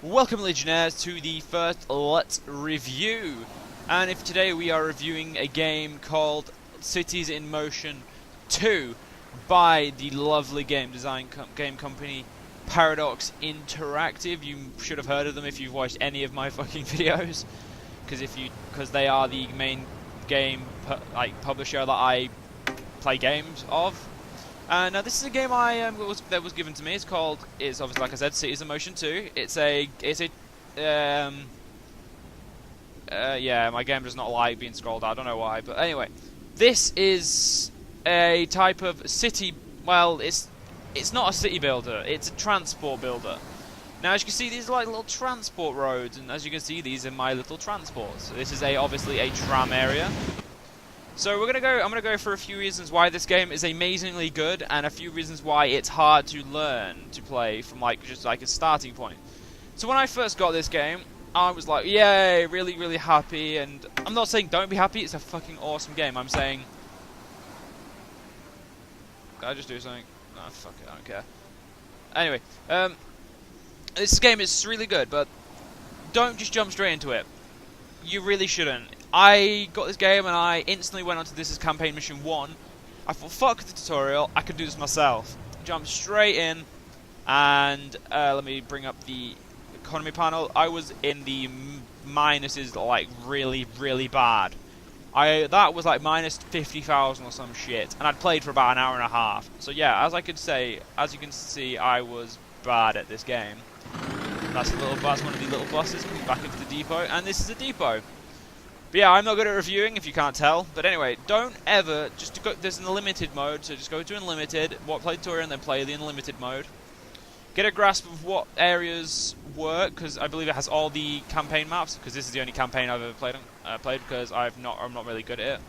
Welcome, Legionnaires, to the first Let's Review. And if today we are reviewing a game called Cities in Motion 2 by the lovely game company Paradox Interactive. You should have heard of them if you've watched any of my fucking videos, because they are the main game publisher that I play games of. Now this is a game that was given to me. It's obviously, like I said, Cities in Motion 2. Yeah, my game does not like being scrolled out. I don't know why, but anyway, this is a type of city. Well, it's not a city builder. It's a transport builder. Now, as you can see, these are like little transport roads, and as you can see, these are my little transports. So this is obviously a tram area. So I'm gonna go for a few reasons why this game is amazingly good, and a few reasons why it's hard to learn to play from just a starting point. So when I first got this game, I was like, yay, really, really happy. And I'm not saying don't be happy. It's a fucking awesome game. I'm saying, can I just do something? No, fuck it, I don't care. Anyway, this game is really good, but don't just jump straight into it. You really shouldn't. I got this game and I instantly went onto this as campaign mission 1. I thought, fuck the tutorial, I can do this myself. Jumped straight in, and let me bring up the economy panel. I was in the minuses, like really, really bad. That was like minus 50,000 or some shit, and I'd played for about an hour and a half. So yeah, as you can see, I was bad at this game. That's one of the little buses coming back into the depot, and this is a depot. But yeah, I'm not good at reviewing, if you can't tell. But anyway, don't ever there's an unlimited mode, so just go to unlimited, play tutorial, and then play the unlimited mode. Get a grasp of what areas work, because I believe it has all the campaign maps. Because this is the only campaign I've ever played because I'm not really good at it.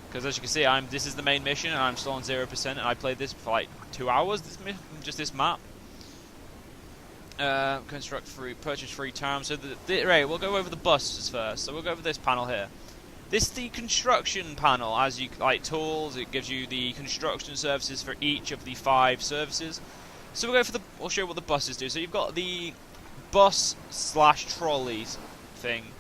Because as you can see, this is the main mission, and I'm still on 0%, and I played this for like 2 hours. Just this map. Purchase free terms. So right, we'll go over the buses first. So we'll go over this panel here. This is the construction panel. As you like tools, it gives you the construction services for each of the 5 services. So we'll show you what the buses do. So you've got the bus/trolleys thing.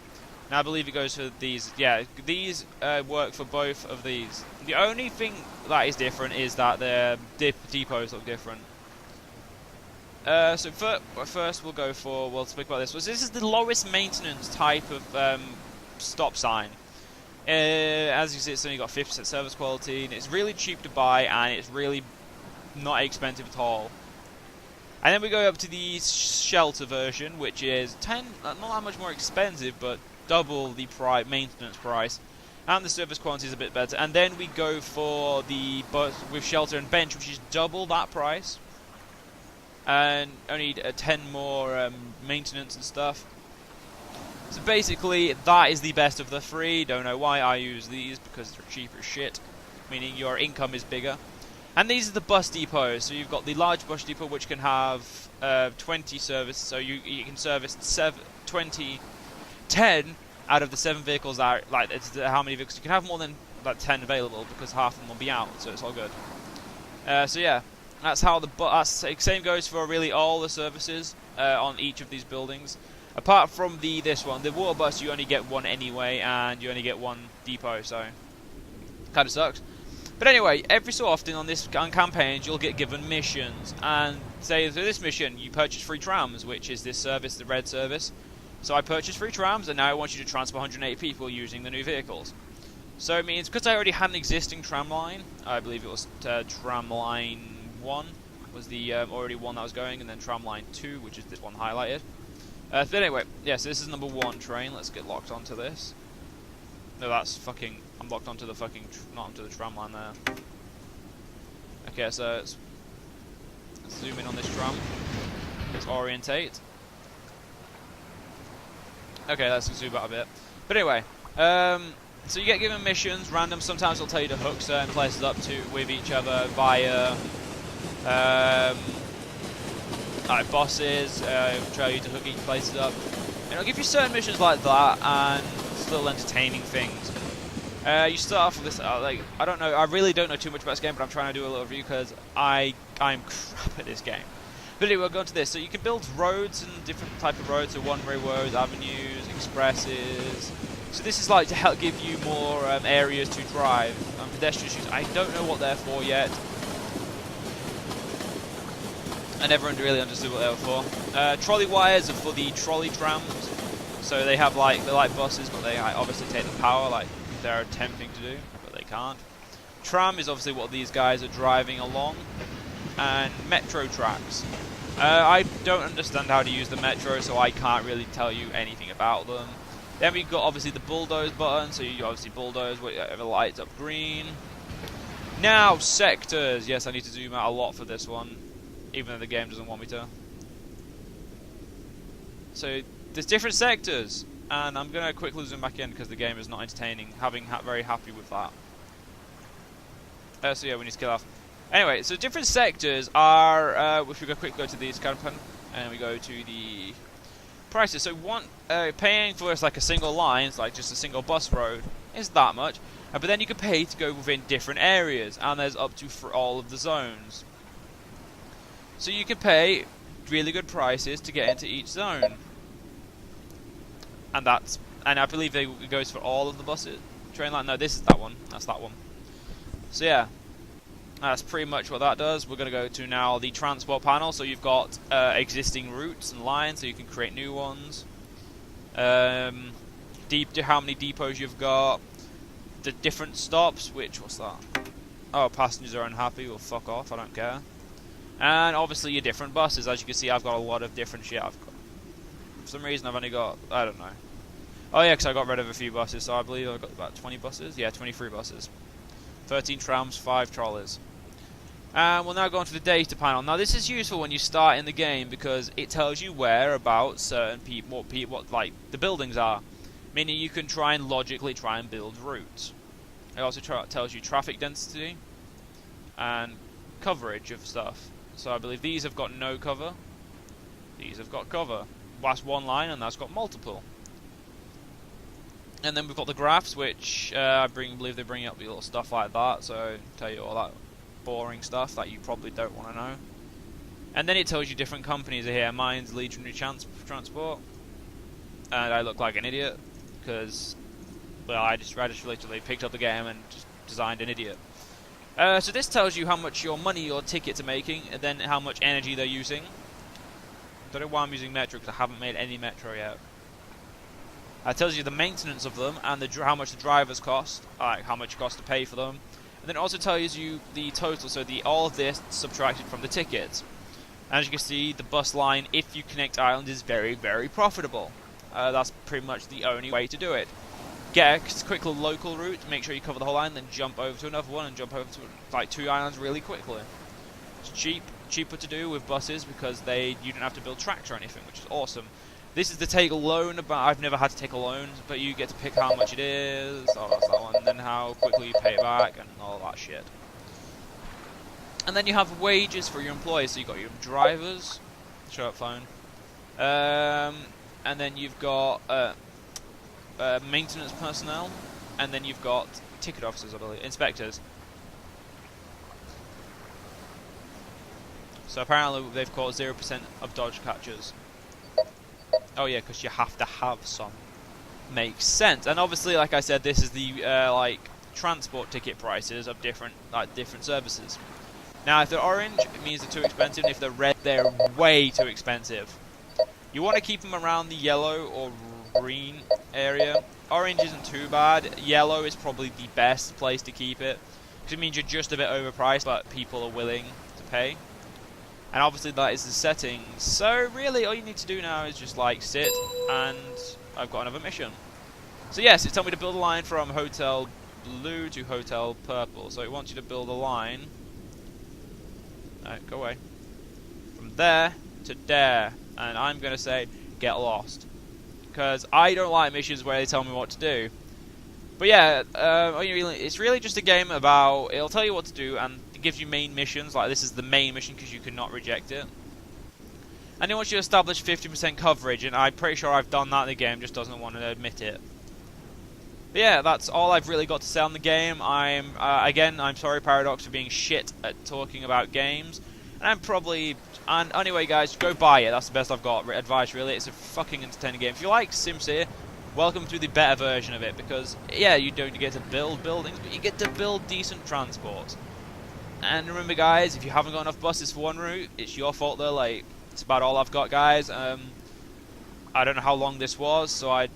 Now I believe it goes for these. Yeah, these work for both of these. The only thing that is different is that their depots look different. So first we'll speak about this. So this is the lowest maintenance type of stop sign. As you see, it's only got 50% service quality, and it's really cheap to buy, and it's really not expensive at all. And then we go up to the shelter version, which is not that much more expensive, but double the maintenance price, and the service quality is a bit better. And then we go for the bus with shelter and bench, which is double that price. And only 10 more maintenance and stuff. So basically, that is the best of the 3. Don't know why I use these, because they're cheap as shit, meaning your income is bigger. And these are the bus depots. So you've got the large bus depot, which can have 20 services. So you can service 10 out of the 7 vehicles that are, it's how many vehicles you can have. More than 10 available, because half of them will be out, so it's all good. So yeah. That's how same goes for really all the services on each of these buildings. Apart from this one, the water bus, you only get 1 anyway, and you only get 1 depot, so kind of sucks. But anyway, every so often on campaigns, you'll get given missions, and say for this mission, you purchase free trams, which is this service, the red service. So I purchased free trams, and now I want you to transport 180 people using the new vehicles. So it means, because I already had an existing tram line, I believe it was tram line 1 was the already one that was going, and then tramline 2, which is this one highlighted. But anyway, yeah, so this is number 1 train. Let's get locked onto this. No, that's fucking. I'm locked onto the fucking. Not onto the tramline there. Okay, so let's zoom in on this tram. Let's orientate. Okay, let's zoom out a bit. But anyway, so you get given missions, random. Sometimes they'll tell you to hook certain places up with each other via. Bosses, try you to hook each places up. And it'll give you certain missions like that, and still entertaining things. You start off with this, I don't know, I really don't know too much about this game, but I'm trying to do a little review because I'm crap at this game. But anyway, we'll go on to this. So you can build roads and different type of roads, so one-way roads, avenues, expresses. So this is like to help give you more areas to drive. Pedestrian streets, I don't know what they're for yet. I never really understood what they were for. Trolley wires are for the trolley trams. So they have like, they're like buses, but they obviously take the power like they're attempting to do, but they can't. Tram is obviously what these guys are driving along. And metro tracks. I don't understand how to use the metro, so I can't really tell you anything about them. Then we've got obviously the bulldoze button, so you obviously bulldoze whatever lights up green. Now sectors. Yes, I need to zoom out a lot for this one, even though the game doesn't want me to. So there's different sectors, and I'm gonna quickly zoom back in because the game is not entertaining. Very happy with that. So yeah, we need to kill off. Anyway, so different sectors are, if we go to these kind of, and we go to the prices. So paying for like a single line, it's like just a single bus road, is that much. But then you can pay to go within different areas, and there's up to for all of the zones. So you can pay really good prices to get into each zone. And I believe it goes for all of the buses. Train line, no, this is that one, that's that one. So yeah. That's pretty much what that does. We're going to go to now the transport panel. So you've got existing routes and lines, so you can create new ones. How many depots you've got. The different stops, what's that? Oh, passengers are unhappy, well fuck off, I don't care. And obviously your different buses. As you can see, I've got a lot of different shit. For some reason I've only got, I don't know. Oh yeah, because I got rid of a few buses, so I believe I've got about 20 buses. Yeah, 23 buses. 13 trams, 5 trolleys. And we'll now go on to the data panel. Now this is useful when you start in the game because it tells you whereabouts certain what like the buildings are. Meaning you can logically try and build routes. It also tells you traffic density and coverage of stuff. So I believe these have got no cover. These have got cover. That's one line and that's got multiple. And then we've got the graphs, which I believe they bring up little stuff like that, so tell you all that boring stuff that you probably don't want to know. And then it tells you different companies are here. Mine's Legionary Transport, and I look like an idiot because, well, I just literally picked up the game and just designed an idiot. So this tells you how much your tickets are making, and then how much energy they're using. Don't know why I'm using Metro because I haven't made any Metro yet. It tells you the maintenance of them and how much the drivers cost, how much it costs to pay for them. And then it also tells you the total, so all of this subtracted from the tickets. And as you can see, the bus line, if you connect islands, is very, very profitable. That's pretty much the only way to do it. Get a quick local route, make sure you cover the whole island, then jump over to another one and jump over to like 2 islands really quickly. It's cheaper to do with buses because you don't have to build tracks or anything, which is awesome. This is the take a loan. I've never had to take a loan, but you get to pick how much it is. Oh, that's that one. And then how quickly you pay it back and all that shit. And then you have wages for your employees. So you've got your drivers. Show up phone. And then you've got maintenance personnel. And then you've got ticket officers, I believe. Inspectors. So apparently they've caught 0% of dodge catchers. Oh yeah, because you have to have some. Makes sense. And obviously, like I said, this is the transport ticket prices of different services. Now, if they're orange, it means they're too expensive. And if they're red, they're way too expensive. You want to keep them around the yellow or green area. Orange isn't too bad. Yellow is probably the best place to keep it, because it means you're just a bit overpriced, but people are willing to pay. And obviously that is the settings. So really all you need to do now is just like sit, and I've got another mission. So yes, it's telling me to build a line from Hotel Blue to Hotel Purple. So it wants you to build a line. Go away. From there to there. And I'm going to say get lost. Because I don't like missions where they tell me what to do. But yeah, it's really just a game about, it'll tell you what to do and it gives you main missions, like this is the main mission because you cannot reject it. And it wants you to establish 50% coverage, and I'm pretty sure I've done that in the game, just doesn't want to admit it. But yeah, that's all I've really got to say on the game. I'm sorry Paradox for being shit at talking about games. And I'm probably... And anyway, guys, go buy it. That's the best I've got advice, really. It's a fucking entertaining game. If you like SimCity, welcome to the better version of it. Because, yeah, you don't get to build buildings, but you get to build decent transport. And remember, guys, if you haven't got enough buses for one route, it's your fault they're late. It's about all I've got, guys. I don't know how long this was, so I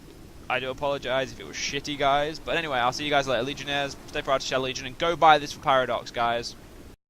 do apologise if it was shitty, guys. But anyway, I'll see you guys later. Legionnaires, stay proud to share Legion, and go buy this for Paradox, guys.